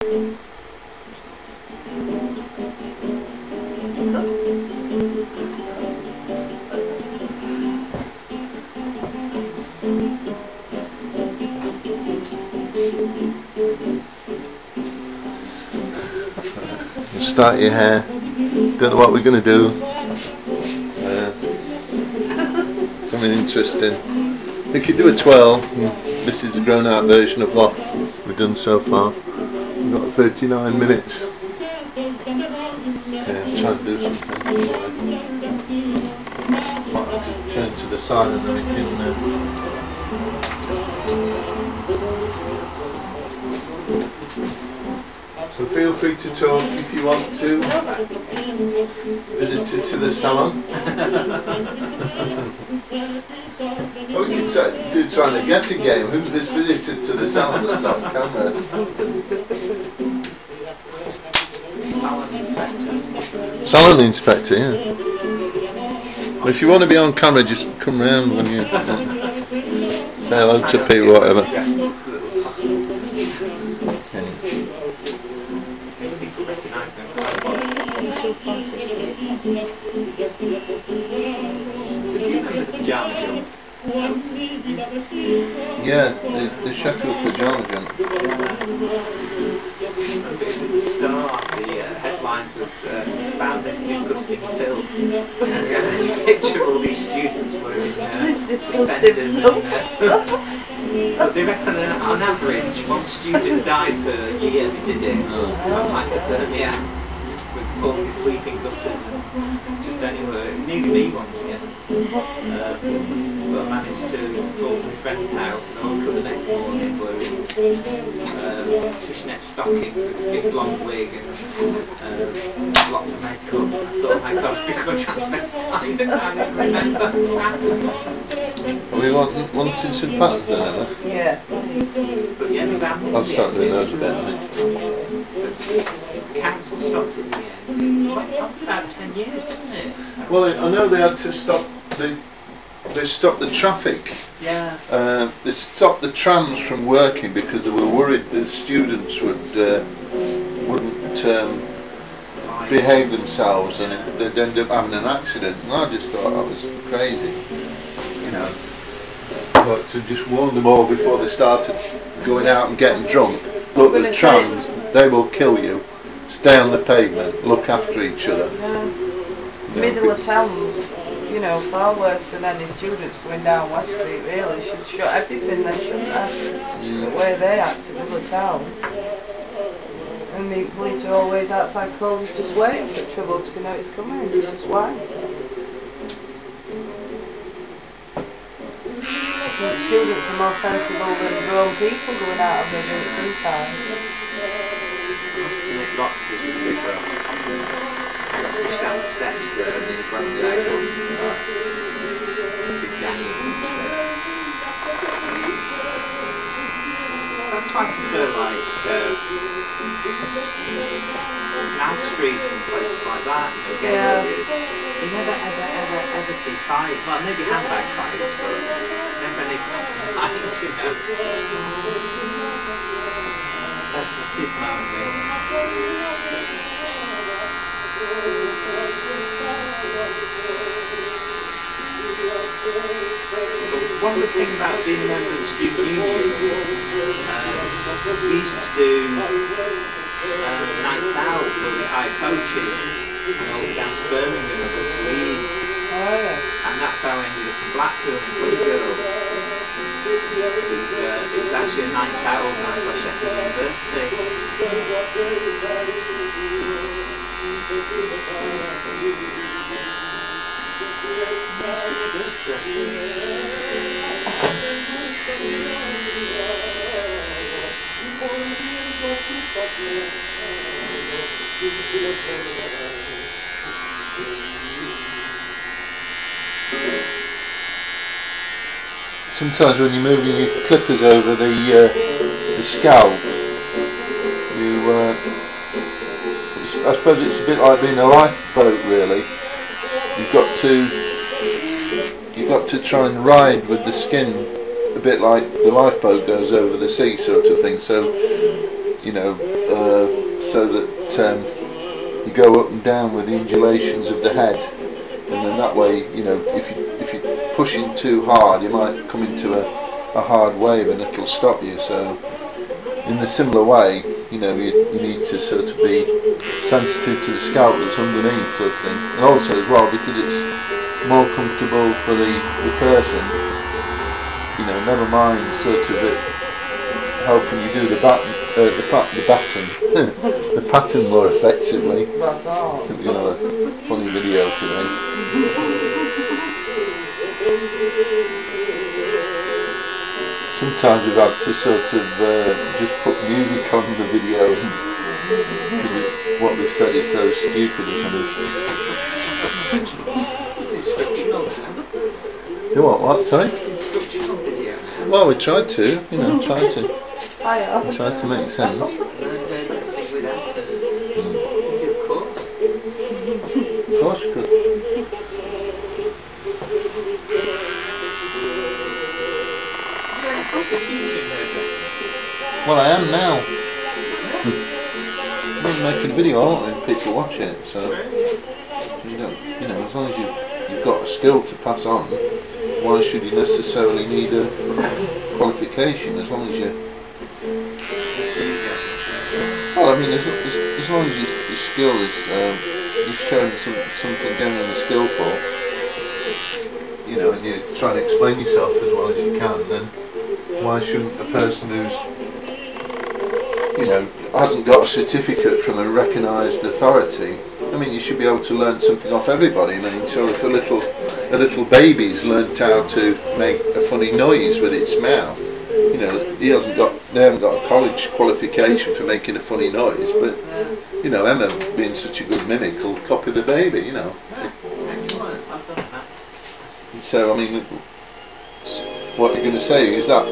Start your hair. Don't know what we're going to do. Something interesting. If you do a 12, this is the grown out version of what we've done so far. We've got 39 minutes. Yeah, try and do something. Might have to turn to the side and then we can. So feel free to talk if you want to. Visit to the salon. Or we can do trying to guess a game. Who's this visitor to the salon that's off camera? Salon inspector, yeah. Well, if you want to be on camera, just come round when you say hello to people or whatever. Yeah, the Sheffield pajama jump. At the start, the headline was found this disgusting film. You picture all these students wearing suspenders but they reckon on average one student died per year they did it. From hypothermia, with falling asleep in gutters and just anywhere. Nearly me one year. But I managed to call to my friend's house and I woke up the next morning wearing fishnet stockings with a big long wig and lots of makeup. I thought, my God, we could transvestite and I didn't remember. Are we wanting some patterns then, Emma? Yeah. But yeah, I'll start doing those a bit, I think. The council stopped it in the end. It went on for about 10 years, didn't it? Well, I know they had to stop. They stopped the traffic. Yeah. They stopped the trams from working because they were worried that students wouldn't behave themselves and they'd end up having an accident. And I just thought that was crazy, you know. But to just warn them all before they started going out and getting drunk. Look, the trams, they will kill you. Stay on the pavement. Look after each other. Yeah. Middle of towns, you know, far worse than any students going down West Street, really. Should shut everything, they shouldn't have. The way they act in middle of town. And the police are always outside Coles just waiting for trouble because they know it's coming. This is why. The students are more sensible than grown people going out of their route sometimes. Boxes with a big push down the steps there and then front of the table. Big gang. That's why I prefer like Mount Street and places like that. Yeah. You never ever see fights. Well, maybe handbag fights, but never any fights, you know. That's a big mountain. One of the things about being a member of the student union, we used to do nights out where we hired coaches and all down to Birmingham and go to Leeds. And that's how I ended up in Blackpool and Blue Girls. It was actually a night out organised by Sheffield University. Sometimes when you're moving your clippers over the scalp, I suppose it's a bit like being a lifeboat, really. You've got to try and ride with the skin a bit like the lifeboat goes over the sea, sort of thing. So, you know, so that you go up and down with the undulations of the head, and then that way, you know, if you're pushing too hard, you might come into a hard wave and it'll stop you. So in a similar way, you know, you need to sort of be sensitive to the scalp that's underneath, sort of thing. And also as well, because it's more comfortable for the person, you know, never mind sort of it helping you do the pattern the pattern more effectively. That's all. I think we're going to have a funny video today. Sometimes we've had to sort of just put music on the video because what they said is so stupid or something. You what, sorry? Well, we tried to, you know, tried to make sense. Of course you could. Well, I am now. I'm making a video, aren't I? People watching it, so you know, as long as you've got a skill to pass on, why should you necessarily need a qualification? As long as you, well, I mean, as long as your skill is you've shown something genuinely skillful, you know, and you're trying to explain yourself as well as you can, then why shouldn't a person who's, you know, hasn't got a certificate from a recognised authority? I mean, you should be able to learn something off everybody. I mean, so if a little baby's learnt how to make a funny noise with its mouth, you know, they haven't got a college qualification for making a funny noise, but you know, Emma, being such a good mimic, will copy the baby, you know. Excellent, I've done that. So, I mean, what you're going to say is that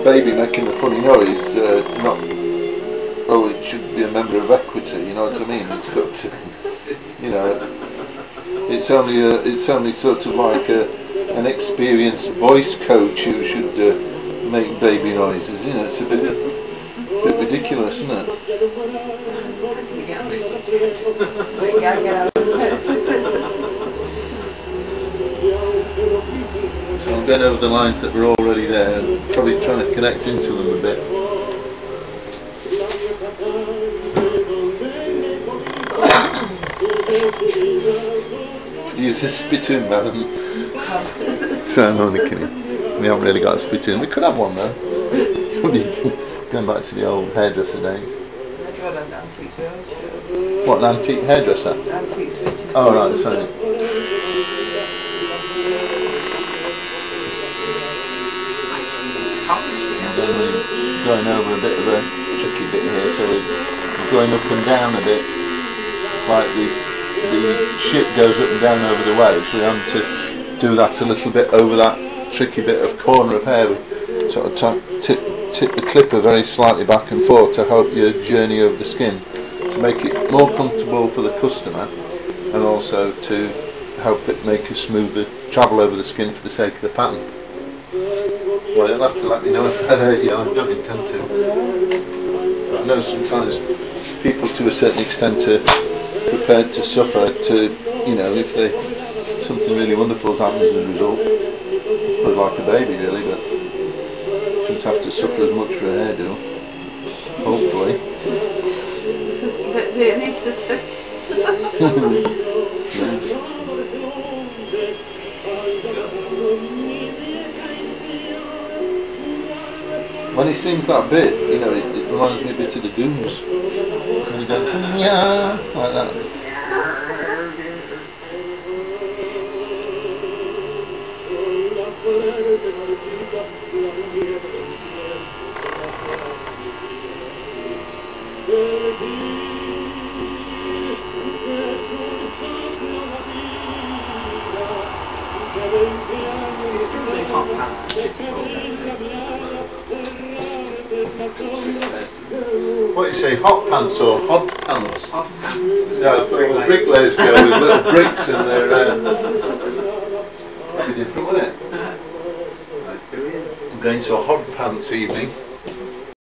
baby making the funny noise not? Oh, it should be a member of equity. You know what I mean? It's got to, you know, it's only sort of like an experienced voice coach who should make baby noises. You know, it's a bit ridiculous, isn't it? So I'm going over the lines that were already there and probably trying to connect into them a bit. Use a spittoon, madam. So I'm only kidding. We haven't really got a spittoon. We could have one though. Going back to the old hairdresser days. What, an antique hairdresser? Antique spittoon. Oh right, that's right. And then we're going over a bit of a tricky bit here, so we're going up and down a bit, like the ship goes up and down over the waves. We have to do that a little bit over that tricky bit of corner of hair. We sort of tip the clipper very slightly back and forth to help your journey over the skin, to make it more comfortable for the customer, and also to help it make a smoother travel over the skin for the sake of the pattern. Well, you'll have to let me know if I hurt you. I don't intend to. But I know sometimes people to a certain extent are prepared to suffer to, you know, if something really wonderful happens as a result. But like a baby really, but shouldn't have to suffer as much for a hairdo. Hopefully. Yeah. When he sings that bit, you know, it reminds me a bit of the Goons. When he goes, yeah, like that. What you say, hot pants or hot pants? Hot pants. Yeah, the bricklayers go with little bricks in their that'd be different, wouldn't it? I'm going to a hot pants evening.